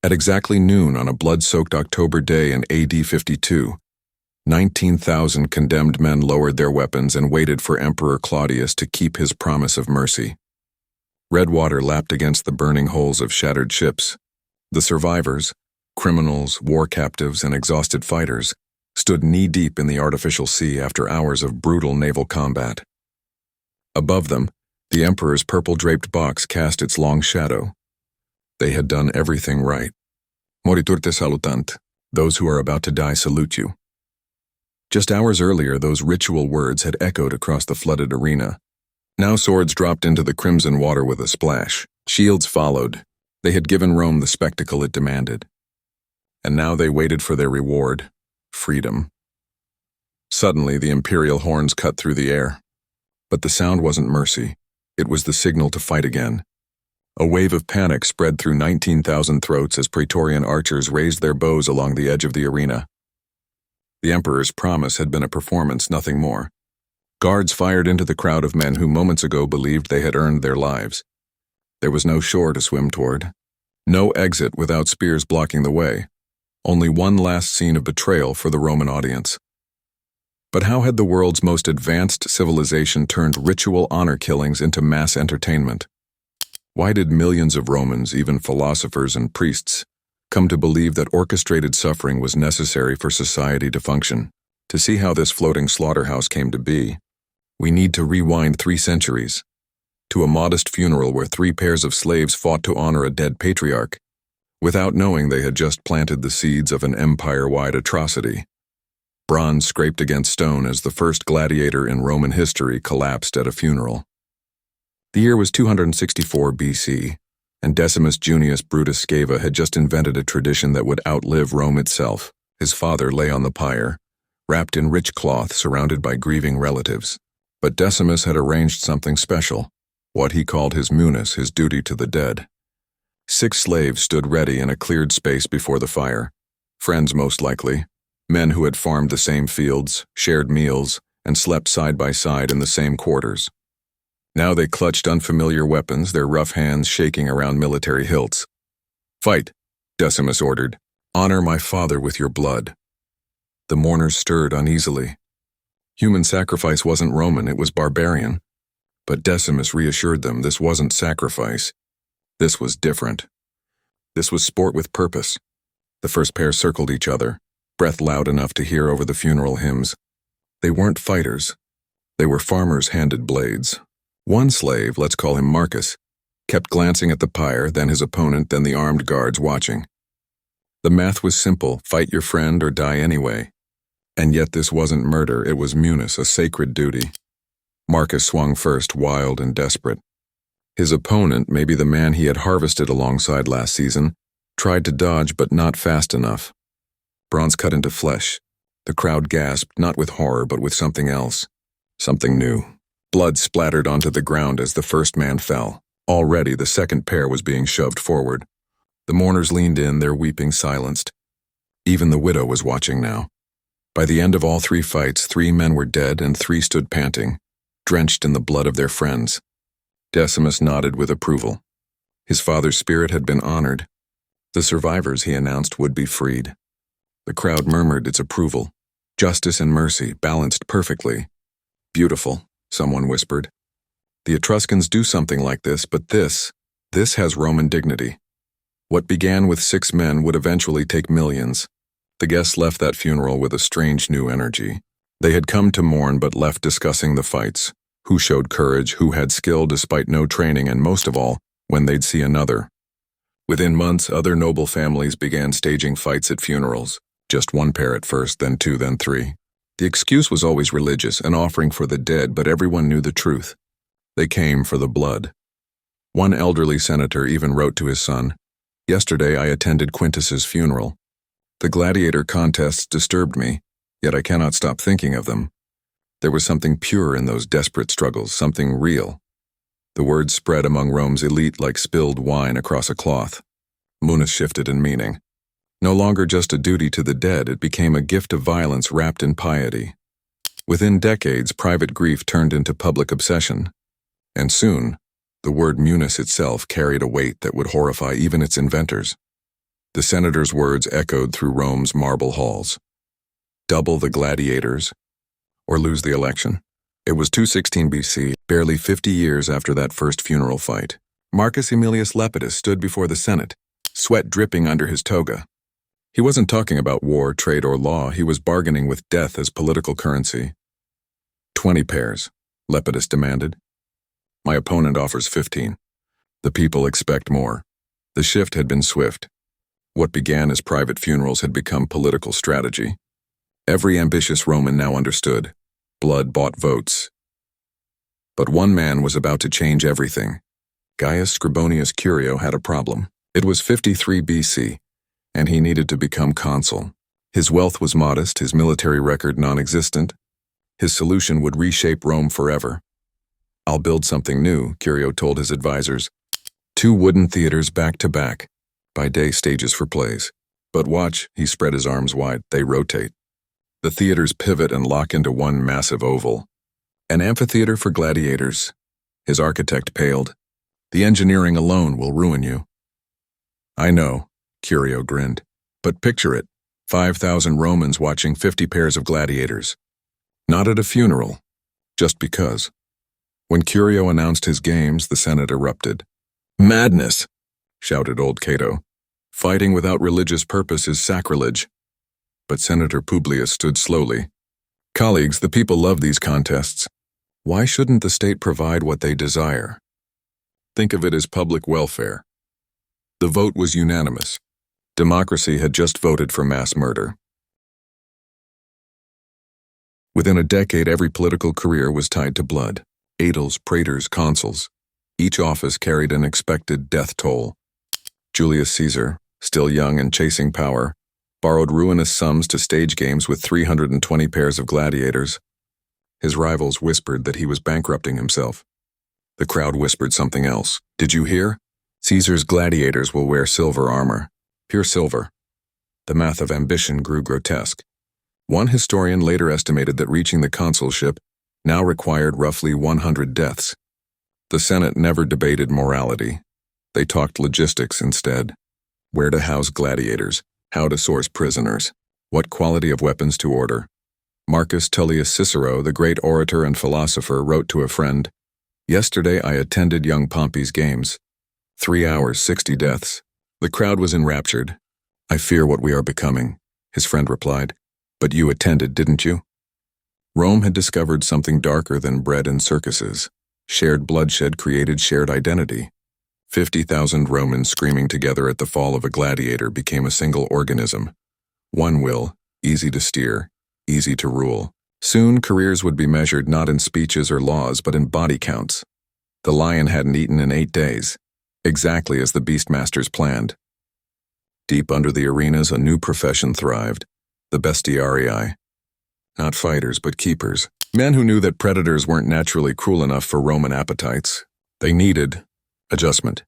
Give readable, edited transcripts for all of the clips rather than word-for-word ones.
At exactly noon on a blood-soaked October day in AD 52, 19,000 condemned men lowered their weapons and waited for Emperor Claudius to keep his promise of mercy. Red water lapped against the burning hulls of shattered ships. The survivors, criminals, war captives, and exhausted fighters, stood knee-deep in the artificial sea after hours of brutal naval combat. Above them, the Emperor's purple-draped box cast its long shadow. They had done everything right. Moritur te salutant, those who are about to die salute you. Just hours earlier, those ritual words had echoed across the flooded arena. Now swords dropped into the crimson water with a splash. Shields followed. They had given Rome the spectacle it demanded. And now they waited for their reward, freedom. Suddenly, the imperial horns cut through the air. But the sound wasn't mercy. It was the signal to fight again. A wave of panic spread through 19,000 throats as Praetorian archers raised their bows along the edge of the arena. The Emperor's promise had been a performance, nothing more. Guards fired into the crowd of men who moments ago believed they had earned their lives. There was no shore to swim toward. No exit without spears blocking the way. Only one last scene of betrayal for the Roman audience. But how had the world's most advanced civilization turned ritual honor killings into mass entertainment? Why did millions of Romans, even philosophers and priests, come to believe that orchestrated suffering was necessary for society to function? To see how this floating slaughterhouse came to be, we need to rewind 3 centuries, to a modest funeral where 3 pairs of slaves fought to honor a dead patriarch, without knowing they had just planted the seeds of an empire-wide atrocity. Bronze scraped against stone as the first gladiator in Roman history collapsed at a funeral. The year was 264 BC, and Decimus Junius Brutus Sceva had just invented a tradition that would outlive Rome itself. His father lay on the pyre, wrapped in rich cloth surrounded by grieving relatives. But Decimus had arranged something special, what he called his munus, his duty to the dead. 6 slaves stood ready in a cleared space before the fire, friends most likely, men who had farmed the same fields, shared meals, and slept side by side in the same quarters. Now they clutched unfamiliar weapons, their rough hands shaking around military hilts. "Fight," Decimus ordered. "Honor my father with your blood." The mourners stirred uneasily. Human sacrifice wasn't Roman, it was barbarian. But Decimus reassured them this wasn't sacrifice. This was different. This was sport with purpose. The first pair circled each other, breath loud enough to hear over the funeral hymns. They weren't fighters. They were farmers' handed blades. One slave, let's call him Marcus, kept glancing at the pyre, then his opponent, then the armed guards watching. The math was simple, fight your friend or die anyway. And yet this wasn't murder, it was munus, a sacred duty. Marcus swung first, wild and desperate. His opponent, maybe the man he had harvested alongside last season, tried to dodge but not fast enough. Bronze cut into flesh. The crowd gasped, not with horror but with something else. Something new. Blood splattered onto the ground as the first man fell. Already the second pair was being shoved forward. The mourners leaned in, their weeping silenced. Even the widow was watching now. By the end of all 3 fights, 3 men were dead and 3 stood panting, drenched in the blood of their friends. Decimus nodded with approval. His father's spirit had been honored. The survivors, he announced, would be freed. The crowd murmured its approval. Justice and mercy, balanced perfectly. Beautiful, someone whispered. The Etruscans do something like this, but this has Roman dignity. What began with 6 men would eventually take millions. The guests left that funeral with a strange new energy. They had come to mourn but left discussing the fights, who showed courage, who had skill despite no training, and most of all, when they'd see another. Within months, other noble families began staging fights at funerals. Just 1 pair at first, then 2, then 3. The excuse was always religious, an offering for the dead, but everyone knew the truth. They came for the blood. One elderly senator even wrote to his son, "Yesterday I attended Quintus's funeral. The gladiator contests disturbed me, yet I cannot stop thinking of them. There was something pure in those desperate struggles, something real." The word spread among Rome's elite like spilled wine across a cloth. Munus shifted in meaning. No longer just a duty to the dead, it became a gift of violence wrapped in piety. Within decades, private grief turned into public obsession. And soon, the word munus itself carried a weight that would horrify even its inventors. The senator's words echoed through Rome's marble halls. Double the gladiators, or lose the election. It was 216 BC, barely 50 years after that first funeral fight. Marcus Aemilius Lepidus stood before the Senate, sweat dripping under his toga. He wasn't talking about war, trade, or law. He was bargaining with death as political currency. 20 pairs, Lepidus demanded. My opponent offers 15. The people expect more. The shift had been swift. What began as private funerals had become political strategy. Every ambitious Roman now understood. Blood bought votes. But one man was about to change everything. Gaius Scribonius Curio had a problem. It was 53 BC, and he needed to become consul. His wealth was modest, his military record non-existent. His solution would reshape Rome forever. I'll build something new, Curio told his advisors. 2 wooden theaters back to back, by day stages for plays. But watch, he spread his arms wide, they rotate. The theaters pivot and lock into one massive oval. An amphitheater for gladiators. His architect paled. The engineering alone will ruin you. I know, Curio grinned. But picture it, 5,000 Romans watching 50 pairs of gladiators. Not at a funeral, just because. When Curio announced his games, the Senate erupted. Madness, shouted old Cato. Fighting without religious purpose is sacrilege. But Senator Publius stood slowly. Colleagues, the people love these contests. Why shouldn't the state provide what they desire? Think of it as public welfare. The vote was unanimous. Democracy had just voted for mass murder. Within a decade, every political career was tied to blood. Aedles, praetors, consuls. Each office carried an expected death toll. Julius Caesar, still young and chasing power, borrowed ruinous sums to stage games with 320 pairs of gladiators. His rivals whispered that he was bankrupting himself. The crowd whispered something else. Did you hear? Caesar's gladiators will wear silver armor. Pure silver. The math of ambition grew grotesque. One historian later estimated that reaching the consulship now required roughly 100 deaths. The Senate never debated morality. They talked logistics instead. Where to house gladiators, how to source prisoners, what quality of weapons to order. Marcus Tullius Cicero, the great orator and philosopher, wrote to a friend, Yesterday I attended young Pompey's games. 3 hours, 60 deaths. The crowd was enraptured. I fear what we are becoming, his friend replied. But you attended, didn't you? Rome had discovered something darker than bread and circuses. Shared bloodshed created shared identity. 50,000 Romans screaming together at the fall of a gladiator became a single organism. One will, easy to steer, easy to rule. Soon, careers would be measured not in speeches or laws, but in body counts. The lion hadn't eaten in 8 days, exactly as the beastmasters planned. Deep under the arenas, a new profession thrived, the bestiarii. Not fighters, but keepers. Men who knew that predators weren't naturally cruel enough for Roman appetites. They needed adjustment.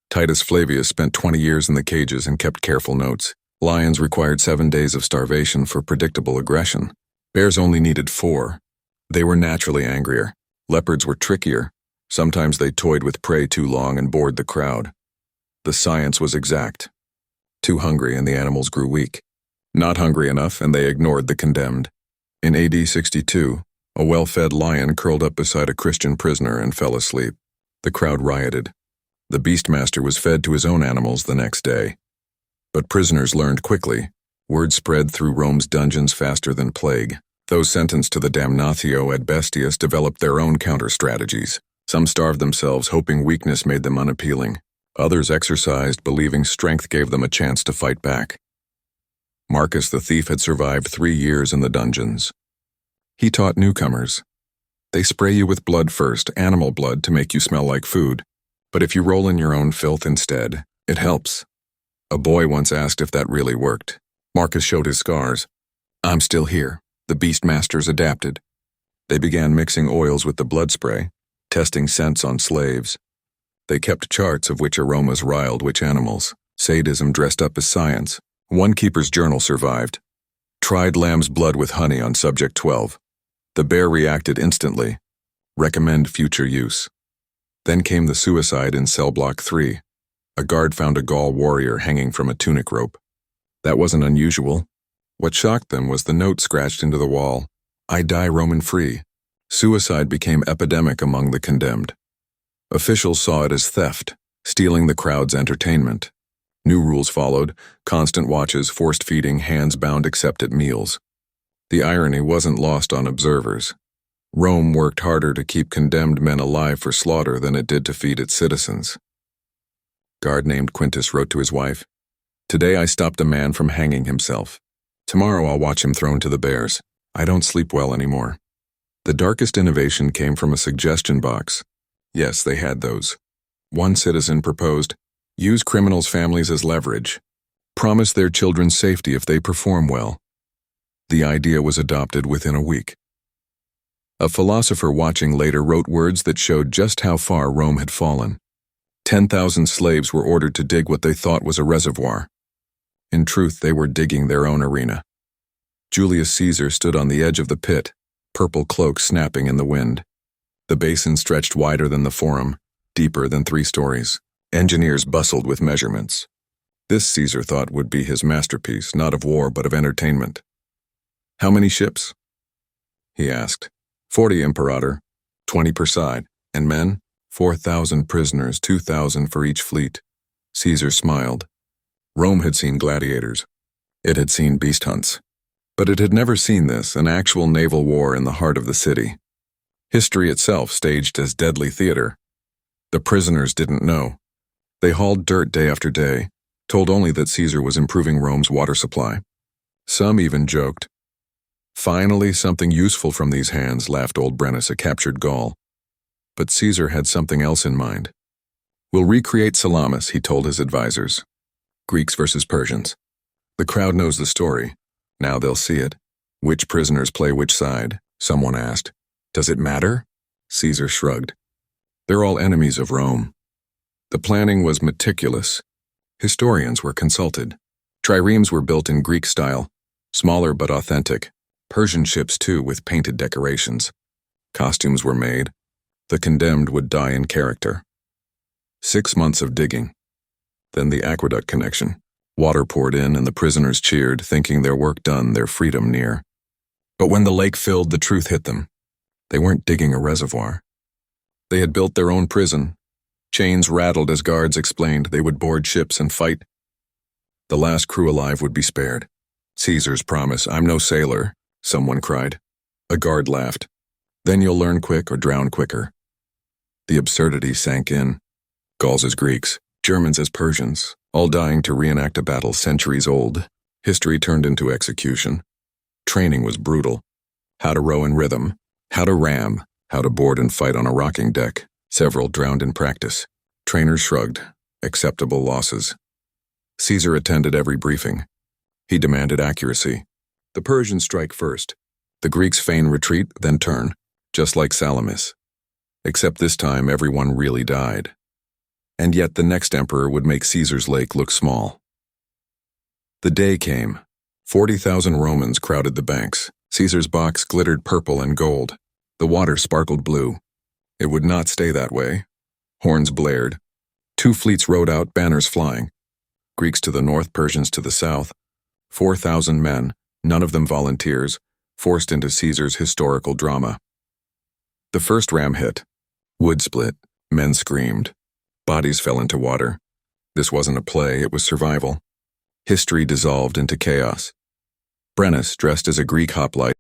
Titus Flavius spent 20 years in the cages and kept careful notes. Lions required 7 days of starvation for predictable aggression. Bears only needed 4. They were naturally angrier. Leopards were trickier. Sometimes they toyed with prey too long and bored the crowd. The science was exact. Too hungry and the animals grew weak. Not hungry enough and they ignored the condemned. In AD 62, a well-fed lion curled up beside a Christian prisoner and fell asleep. The crowd rioted. The beastmaster was fed to his own animals the next day. But prisoners learned quickly. Word spread through Rome's dungeons faster than plague. Those sentenced to the damnatio ad bestias developed their own counter-strategies. Some starved themselves, hoping weakness made them unappealing. Others exercised, believing strength gave them a chance to fight back. Marcus the thief had survived 3 years in the dungeons. He taught newcomers. They spray you with blood first, animal blood, to make you smell like food. But if you roll in your own filth instead, it helps. A boy once asked if that really worked. Marcus showed his scars. I'm still here. The beastmasters adapted. They began mixing oils with the blood spray, testing scents on slaves. They kept charts of which aromas riled which animals. Sadism dressed up as science. One keeper's journal survived. Tried lamb's blood with honey on subject 12. The bear reacted instantly. Recommend future use. Then came the suicide in cell block 3. A guard found a Gaul warrior hanging from a tunic rope. That wasn't unusual. What shocked them was the note scratched into the wall, "I die Roman free." Suicide became epidemic among the condemned. Officials saw it as theft, stealing the crowd's entertainment. New rules followed: constant watches, forced feeding, hands bound except at meals. The irony wasn't lost on observers. Rome worked harder to keep condemned men alive for slaughter than it did to feed its citizens. Guard named Quintus wrote to his wife, "Today I stopped a man from hanging himself. Tomorrow I'll watch him thrown to the bears. I don't sleep well anymore." The darkest innovation came from a suggestion box. Yes, they had those. One citizen proposed, "Use criminals' families as leverage. Promise their children safety if they perform well." The idea was adopted within a week. A philosopher watching later wrote words that showed just how far Rome had fallen. 10,000 slaves were ordered to dig what they thought was a reservoir. In truth, they were digging their own arena. Julius Caesar stood on the edge of the pit, purple cloak snapping in the wind. The basin stretched wider than the Forum, deeper than 3 stories. Engineers bustled with measurements. This Caesar thought would be his masterpiece, not of war but of entertainment. "How many ships?" he asked. 40, Imperator, 20 per side. And men? 4,000 prisoners, 2,000 for each fleet." Caesar smiled. Rome had seen gladiators. It had seen beast hunts. But it had never seen this, an actual naval war in the heart of the city. History itself staged as deadly theater. The prisoners didn't know. They hauled dirt day after day, told only that Caesar was improving Rome's water supply. Some even joked. "Finally, something useful from these hands," laughed old Brennus, a captured Gaul. But Caesar had something else in mind. "We'll recreate Salamis," he told his advisors. Greeks versus Persians. The crowd knows the story. Now they'll see it. "Which prisoners play which side?" someone asked. "Does it matter?" Caesar shrugged. "They're all enemies of Rome." The planning was meticulous. Historians were consulted. Triremes were built in Greek style, smaller but authentic. Persian ships, too, with painted decorations. Costumes were made. The condemned would die in character. 6 months of digging. Then the aqueduct connection. Water poured in and the prisoners cheered, thinking their work done, their freedom near. But when the lake filled, the truth hit them. They weren't digging a reservoir. They had built their own prison. Chains rattled as guards explained they would board ships and fight. The last crew alive would be spared. "Caesar's promise, I'm no sailor," someone cried. A guard laughed. "Then you'll learn quick or drown quicker." The absurdity sank in. Gauls as Greeks, Germans as Persians, all dying to reenact a battle centuries old. History turned into execution. Training was brutal. How to row in rhythm, how to ram, how to board and fight on a rocking deck. Several drowned in practice. Trainers shrugged. Acceptable losses. Caesar attended every briefing. He demanded accuracy. The Persians strike first. The Greeks feign retreat, then turn, just like Salamis. Except this time everyone really died. And yet the next emperor would make Caesar's lake look small. The day came. 40,000 Romans crowded the banks. Caesar's box glittered purple and gold. The water sparkled blue. It would not stay that way. Horns blared. 2 fleets rode out, banners flying. Greeks to the north, Persians to the south. 4,000 men, none of them volunteers, forced into Caesar's historical drama. The first ram hit. Wood split. Men screamed. Bodies fell into water. This wasn't a play, it was survival. History dissolved into chaos. Brennus, dressed as a Greek hoplite,